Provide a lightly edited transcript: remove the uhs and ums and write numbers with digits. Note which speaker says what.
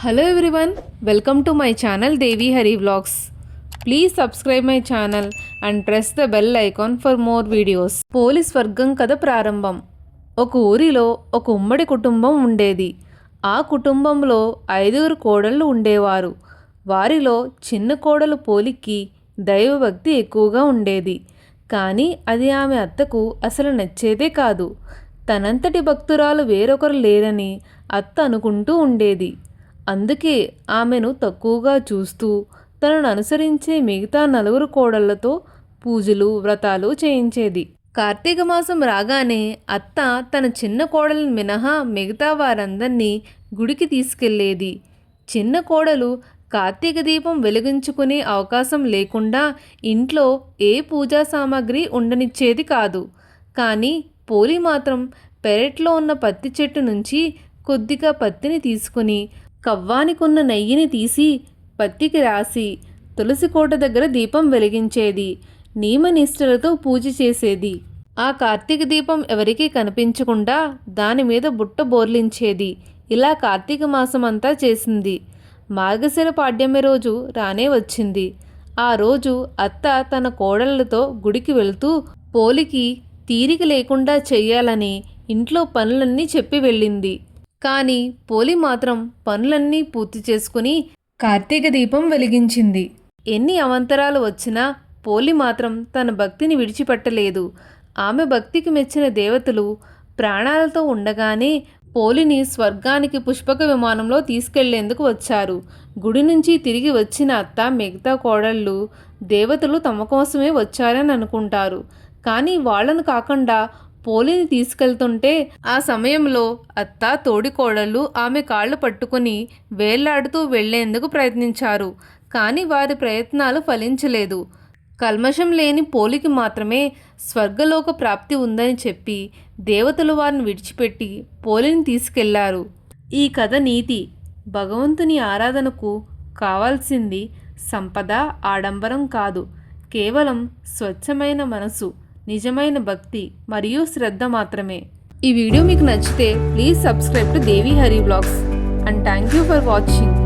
Speaker 1: Hello everyone, welcome to my channel Devi Hari Vlogs. Please subscribe my channel and press the bell icon for more videos. Police వర్గం కథ ప్రారంభం. ఒక ఊరిలో ఒక ఉమ్మడి కుటుంబం ఉండేది. ఆ కుటుంబంలో 5 కోడళ్ళు ఉండేవారు. వారిలో చిన్న కోడలు పోలికి దైవభక్తి ఎక్కువగా ఉండేది. కానీ అది ఆమె అత్తకు అసలు నచ్చేదే కాదు. తనంతటి భక్తురాలు వేరొకరు లేరని అత్త అనుకుంటూ ఉండేది. అందుకే ఆమెను తక్కువగా చూస్తూ తనను అనుసరించే మిగతా 4 కోడళ్లతో పూజలు వ్రతాలు చేయించేది. కార్తీక మాసం రాగానే అత్త తన చిన్న కోడలను మినహా మిగతా వారందరినీ గుడికి తీసుకెళ్లేది. చిన్న కోడలు కార్తీక దీపం వెలిగించుకునే అవకాశం లేకుండా ఇంట్లో ఏ పూజా సామాగ్రి ఉండనిచ్చేది కాదు. కానీ పోలి మాత్రం పెరట్లో ఉన్న పత్తి చెట్టు నుంచి కొద్దిగా పత్తిని తీసుకుని కవ్వానికున్న నెయ్యిని తీసి పత్తికి రాసి తులసి కోట దగ్గర దీపం వెలిగించేది. నియమనిష్టలతో పూజ చేసేది. ఆ కార్తీక దీపం ఎవరికీ కనిపించకుండా దాని మీద బుట్ట బోర్లించేది. ఇలా కార్తీక మాసం అంతా చేసింది. మార్గశిర పాడ్యమి రోజు రానే వచ్చింది. ఆ రోజు అత్త తన కోడళ్లతో గుడికి వెళ్తూ పోలికి తీరిక లేకుండా చెయ్యాలని ఇంట్లో పనులన్నీ చెప్పి వెళ్ళింది. కానీ పోలి మాత్రం పనులన్నీ పూర్తి చేసుకుని కార్తీక దీపం వెలిగించింది. ఎన్ని అవంతరాలు వచ్చినా పోలి మాత్రం తన భక్తిని విడిచిపెట్టలేదు. ఆమె భక్తికి మెచ్చిన దేవతలు ప్రాణాలతో ఉండగానే పోలిని స్వర్గానికి పుష్పక విమానంలో తీసుకెళ్లేందుకు వచ్చారు. గుడి నుంచి తిరిగి వచ్చిన అత్త మిగతా కోడళ్ళు దేవతలు తమ కోసమే వచ్చారని అనుకుంటారు. కానీ వాళ్లను కాకుండా పోలిని తీసుకెళ్తుంటే ఆ సమయంలో అత్త తోడి కోడళ్ళు ఆమె కాళ్ళు పట్టుకుని వేళ్లాడుతూ వెళ్లేందుకు ప్రయత్నించారు. కానీ వారి ప్రయత్నాలు ఫలించలేదు. కల్మషం లేని పోలికి మాత్రమే స్వర్గలోక ప్రాప్తి ఉందని చెప్పి దేవతలు వారిని విడిచిపెట్టి పోలిని తీసుకెళ్లారు. ఈ కథ నీతి: భగవంతుని ఆరాధనకు కావాల్సింది సంపద, ఆడంబరం కాదు, కేవలం స్వచ్ఛమైన మనసు, నిజమైన భక్తి మరియు శ్రద్ధ మాత్రమే. ఈ వీడియో మీకు నచ్చితే please subscribe to Devi Hari vlogs and thank you for watching.